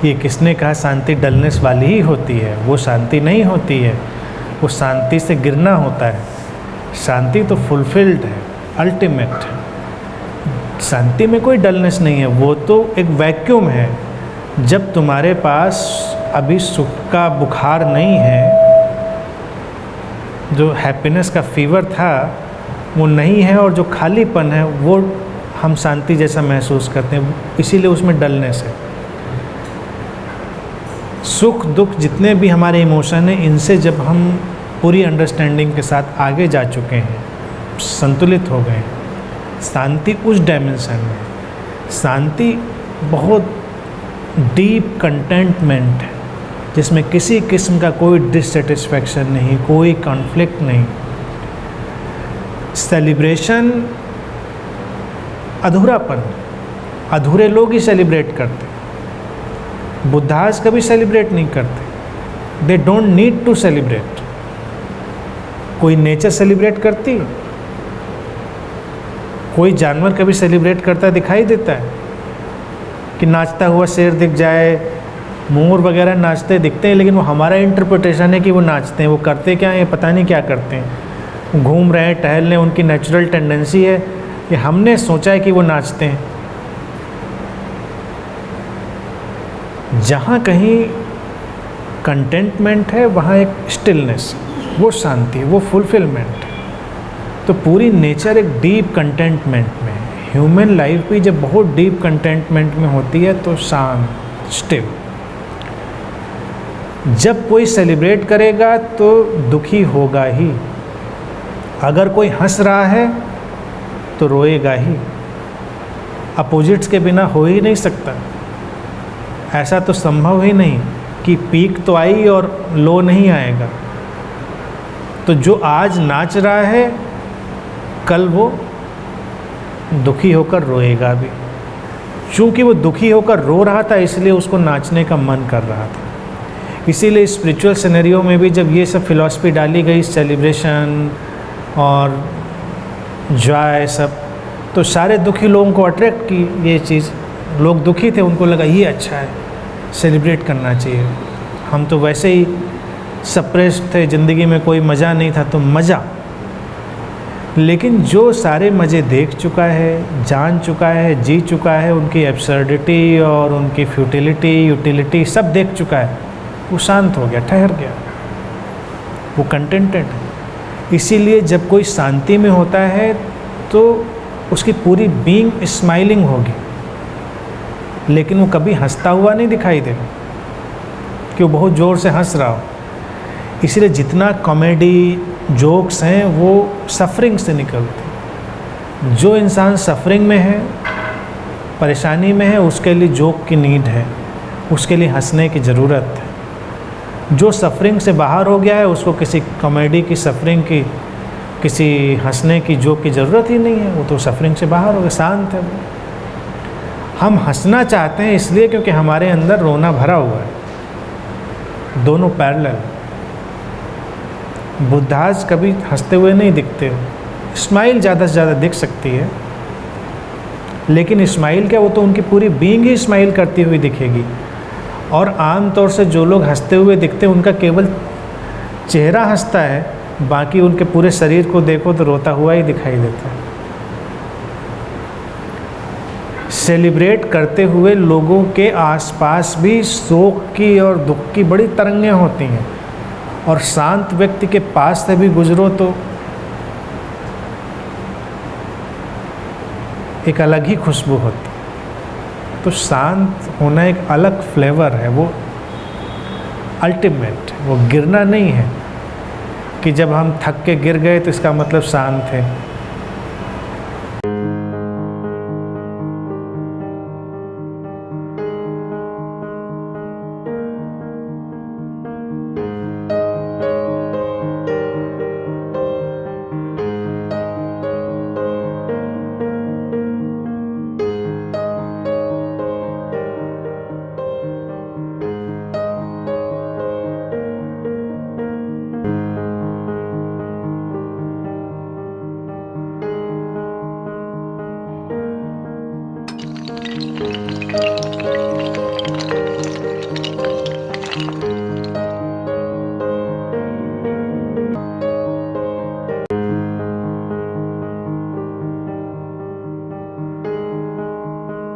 ये किसने कहा शांति डलनेस वाली ही होती है? वो शांति नहीं होती है, वो शांति से गिरना होता है। शांति तो फुलफिल्ड है, अल्टीमेट है। शांति में कोई डलनेस नहीं है, वो तो एक वैक्यूम है। जब तुम्हारे पास अभी सुख का बुखार नहीं है, जो हैप्पीनेस का फीवर था वो नहीं है, और जो खालीपन है वो हम शांति जैसा महसूस करते हैं, इसीलिए उसमें डलनेस है। सुख दुख जितने भी हमारे इमोशन हैं, इनसे जब हम पूरी अंडरस्टैंडिंग के साथ आगे जा चुके हैं, संतुलित हो गए, शांति उस डायमेंशन में, शांति बहुत डीप कंटेंटमेंट है जिसमें किसी किस्म का कोई डिससेटिस्फैक्शन नहीं, कोई कॉन्फ्लिक्ट नहीं। सेलिब्रेशन अधूरापन, अधूरे लोग ही सेलिब्रेट करते। बुद्धास कभी सेलिब्रेट नहीं करते, they don't need to celebrate. कोई नेचर सेलिब्रेट करती है? कोई जानवर कभी सेलिब्रेट करता दिखाई देता है कि नाचता हुआ शेर दिख जाए, मोर वगैरह नाचते दिखते हैं, लेकिन वो हमारा इंटरप्रिटेशन है कि वो नाचते हैं। वो करते क्या हैं पता नहीं क्या करते हैं, घूम रहे हैं, टहल रहे हैं, उनकी नेचुरल टेंडेंसी है, कि हमने सोचा है कि वो नाचते हैं। जहाँ कहीं कंटेंटमेंट है वहाँ एक स्टिलनेस, वो शांति, वो फुलफिलमेंट। तो पूरी नेचर एक डीप कंटेंटमेंट में है। ह्यूमन लाइफ भी जब बहुत डीप कंटेंटमेंट में होती है तो शांत, स्टिल। जब कोई सेलिब्रेट करेगा तो दुखी होगा ही, अगर कोई हंस रहा है तो रोएगा ही। अपोजिट्स के बिना हो ही नहीं सकता, ऐसा तो संभव ही नहीं कि पीक तो आई और लो नहीं आएगा। तो जो आज नाच रहा है कल वो दुखी होकर रोएगा भी। चूँकि वो दुखी होकर रो रहा था इसलिए उसको नाचने का मन कर रहा था। इसीलिए स्पिरिचुअल सिनेरियो में भी जब ये सब फिलॉसफी डाली गई, सेलिब्रेशन और जॉय सब, तो सारे दुखी लोगों को अट्रैक्ट की ये चीज़। लोग दुखी थे, उनको लगा ये अच्छा है, सेलिब्रेट करना चाहिए। हम तो वैसे ही सप्रेस्ड थे, ज़िंदगी में कोई मज़ा नहीं था, तो मज़ा। लेकिन जो सारे मज़े देख चुका है, जान चुका है, जी चुका है, उनकी एब्सर्डिटी और उनकी फ्यूटिलिटी, यूटिलिटी सब देख चुका है, वो शांत हो गया, ठहर गया, वो कंटेंटेड है। इसीलिए जब कोई शांति में होता है तो उसकी पूरी बीइंग स्माइलिंग होगी, लेकिन वो कभी हंसता हुआ नहीं दिखाई देगा कि वो बहुत ज़ोर से हंस रहा हो। इसीलिए जितना कॉमेडी जोक्स हैं वो सफरिंग से निकलते हैं। जो इंसान सफरिंग में है, परेशानी में है, उसके लिए जोक की नीड है, उसके लिए हंसने की ज़रूरत है। जो सफरिंग से बाहर हो गया है उसको किसी कॉमेडी की, सफरिंग की, किसी हंसने की, जोक की ज़रूरत ही नहीं है। वो तो सफरिंग से बाहर हो गया, शांत है वो। हम हंसना चाहते हैं इसलिए क्योंकि हमारे अंदर रोना भरा हुआ है, दोनों पैरेलल। बुद्धास कभी हंसते हुए नहीं दिखते, स्माइल ज़्यादा से ज़्यादा दिख सकती है, लेकिन स्माइल क्या, वो तो उनकी पूरी बीइंग ही स्माइल करती हुई दिखेगी। और आम तौर से जो लोग हंसते हुए दिखते हैं उनका केवल चेहरा हंसता है, बाकी उनके पूरे शरीर को देखो तो रोता हुआ ही दिखाई देता है। सेलिब्रेट करते हुए लोगों के आसपास भी शोक की और दुख की बड़ी तरंगें होती हैं, और शांत व्यक्ति के पास से भी गुजरो तो एक अलग ही खुशबू होती है। तो शांत होना एक अलग फ्लेवर है, वो अल्टीमेट, वो गिरना नहीं है कि जब हम थक के गिर गए तो इसका मतलब शांत है।